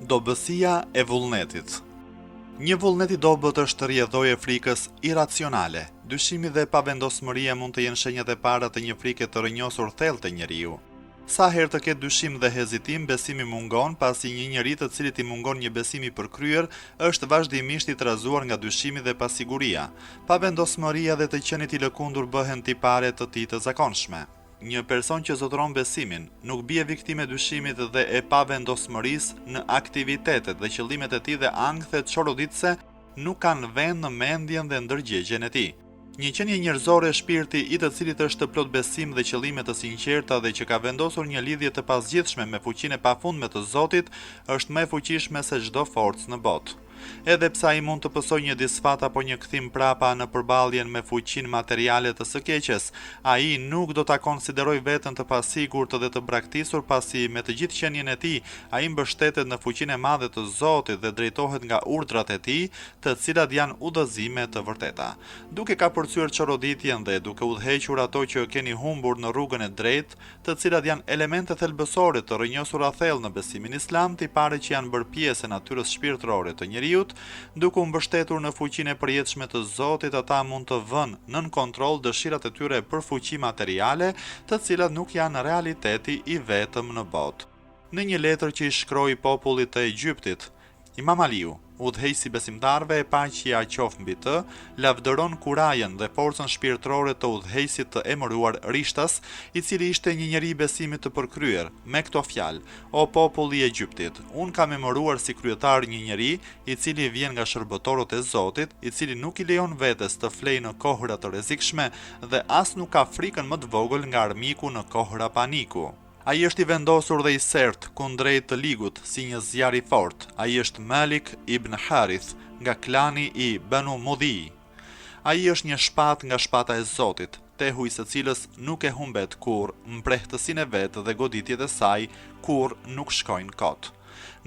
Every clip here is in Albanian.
Dobësia e vullnetit. Një vullnet i dobët është rrjedhojë e frikës iracionale. Dyshimi dhe pavendosmëria mund të jenë shenjat e para të një frike të rrënjosur thellë te njeriu. Sa herë të ketë dyshim dhe hezitim, besimi mungon, pasi një njeri të cilit i mungon një besim i përkryer është vazhdimisht i trazuar nga dyshimi dhe pasiguria. Pavendosmëria dhe të qenit i lëkundur bëhen tipare të tij të zakonshme. Një person që zotëron besimin nuk bie viktime dyshimit dhe e pavendosmërisë në aktivitetet dhe qëllimet e tij dhe ankthet çoroditëse nuk kanë vend në mendjen dhe ndërgjegjen e tij. Një qenie njerëzore, shpirti i të cilit është plot besim dhe qëllime të sinqerta dhe që ka vendosur një lidhje të pasgjithshme me fuqinë e pafundme të Zotit, është më e fuqishme se çdo forcë në botë. Edhe pse ai mund të pësojë një disfat apo një kthim prapa në përballjen me fuqinë materiale të së keqes, ai nuk do ta konsideroj veten të pasigurt dhe të braktisur, pasi me të gjithë qenien e tij ai mbështetet në fuqinë e madhe të Zotit dhe drejtohet nga urdhrat e tij, të cilat janë udhëzime të vërteta. Duke kapërcyer çoroditjen dhe duke udhëhequr ato që keni humbur në rrugën e drejtë, të cilat janë elemente thelbësore të rrënjosura thellë në besimin islam, tipare që janë bërë pjesë e natyrës shpirtërore të njeriut, duke u mbështetur në fuqinë e përjetshme të Zotit, ata mund të vënë nën kontroll dëshirat e tyre për fuqi materiale, të cilat nuk janë realiteti i vetëm në botë. Në një letër që i shkroi popullit të Egjiptit, Imam Aliu, udhëheqësi besimtarëve, e paqja qoftë mbi të, lavdëron kurajën dhe forcën shpirtërore të udhëheqësit të emëruar Rishtas, i cili ishte një njeri i besimit të përkryer, me këto fjalë: "O popull i Egjiptit, unë kam emëruar si kryetar një njeri i cili vjen nga shërbëtorët e Zotit, i cili nuk i lejon vetes të flejë në kohëra të rrezikshme dhe as nuk ka frikën më të vogël nga armiku në kohëra paniku. Ai është i vendosur dhe i sert kundrejt të ligut si një zjarr i fortë. Ai është Malik ibn Harith nga klani i Banu Mudhi. Ai është një shpatë nga shpata e Zotit, tehu i së cilës nuk e humbet kurrë mprehtësinë e vet dhe goditjet e saj kurrë nuk shkojnë kot."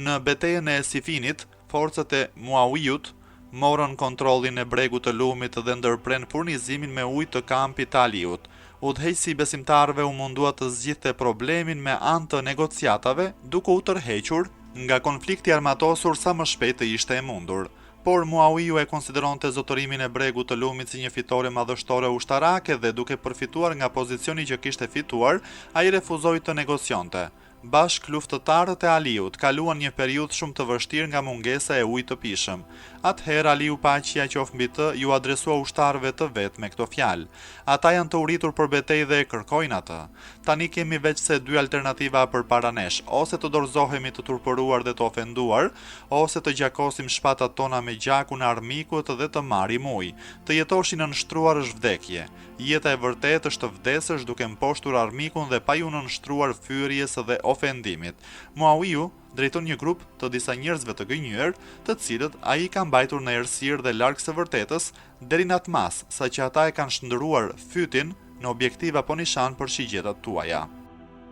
Në betejën e Sifinit, forcat e Muawiyut morën kontrollin e bregut të lumit dhe ndërpren furnizimin me ujë të kampit të Aliut. Udhëheqësi i besimtarëve u mundua të zgjidhte problemin me anë të negociatave, duke u tërhequr nga konflikti armatosur sa më shpejt të ishte e mundur. Por Muawiu e konsideronte zotërimin e bregut të lumit si një fitore madhështore ushtarake dhe duke përfituar nga pozicioni që kishte fituar, ai refuzoi të negocionte. Bashk luftëtarët e Aliut kaluan një periudhë shumë të vështirë nga mungesa e ujit të pishëm. Atëherë Aliu, paqja qoftë mbi të, ju adresua ushtarëve të vet me këto fjalë: "Ata janë të uritur për betejë dhe e kërkojnë atë. Tani kemi veç se dy alternativa përpara nesh, ose të dorëzohemi të turpëruar dhe të ofenduar, ose të gjakosim shpatat tona me gjakun e armikut dhe të marrim ujë. Të jetosh i nënshtruar është vdekje. Jeta e vërtetë është të vdesësh duke mposhtur armikun dhe pa ju nënshtruar fyrjes dhe ofendimit." Muawiu drejton një grup të disa njerëzve të gënjur, të cilët ai ka mbajtur në errësirë dhe larg së vërtetës, deri në atë mas, saqë ata e kanë shndëruar fytin në objektiv apo nishan për shigjetat tuaja.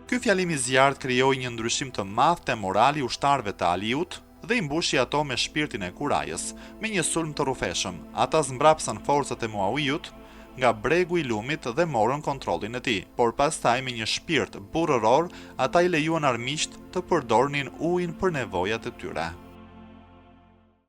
Ky fjalim i zjarrt krijoi një ndryshim të madh te morali i ushtarëve të Aliut dhe i mbushi ato me shpirtin e kurajës. Me një sulm të rrufeshëm, ata zmbrapsën forcat e Muawiut nga bregu i lumit dhe morën kontrollin e tij, por pastaj me një shpirt burrëror ata i lejuan armiqt të përdornin ujin për nevojat e tyre.